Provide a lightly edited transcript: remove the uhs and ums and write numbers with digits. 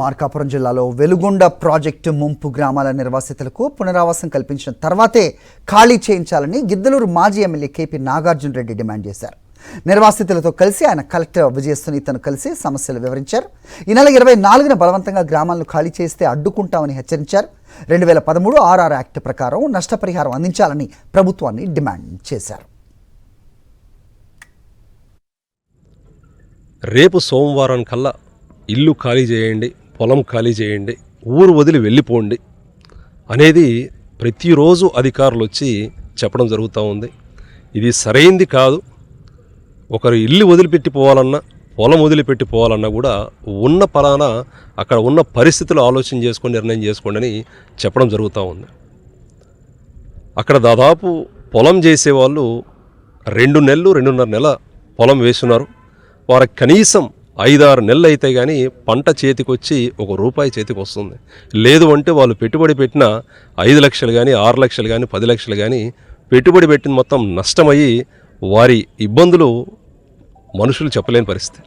మార్కాపురం జిల్లాలో వెలుగొండ ప్రాజెక్టు ముంపు గ్రామాల నిర్వాసితులకు పునరావాసం కల్పించిన తర్వాతే ఖాళీ చేయించాలని గిద్దలూరు మాజీ MLA KP Nagarjuna Reddy demand చేశారు. నిర్వాసితులతో కలిసి ఆయన కలెక్టర్ విజయ సునీతను కలిసి సమస్యలు వివరించారు. ఈ నెల 24న బలవంతంగా గ్రామాలను ఖాళీ చేస్తే అడ్డుకుంటామని హెచ్చరించారు. 2013 ఆర్ఆర్ యాక్ట్ ప్రకారం నష్టపరిహారం అందించాలని ప్రభుత్వాన్ని డిమాండ్ చేశారు. రేపు సోమవారం కల్లా ఇల్లు ఖాళీ చేయండి, పొలం ఖాళీ చేయండి, ఊరు వదిలి వెళ్ళిపోండి అనేది ప్రతిరోజు అధికారులు వచ్చి చెప్పడం జరుగుతూ ఉంది. ఇది సరైంది కాదు. ఒకరు ఇల్లు వదిలిపెట్టి పోవాలన్నా, పొలం వదిలిపెట్టి పోవాలన్నా కూడా ఉన్న పలానా అక్కడ ఉన్న పరిస్థితులు ఆలోచన చేసుకొని నిర్ణయం చేసుకోండి అని చెప్పడం జరుగుతూ ఉంది. అక్కడ దాదాపు పొలం చేసేవాళ్ళు 2 నెలలు 2.5 నెల పొలం వేస్తున్నారు. వారికి కనీసం 5-6 నెలలు అయితే కానీ పంట చేతికి వచ్చి ₹1 చేతికి వస్తుంది. లేదు అంటే వాళ్ళు పెట్టుబడి పెట్టిన 5 లక్షలు కానీ 6 లక్షలు కానీ 10 లక్షలు కానీ పెట్టుబడి పెట్టిన మొత్తం నష్టమయ్యి వారి ఇబ్బందులు మనుషులు చెప్పలేని పరిస్థితి.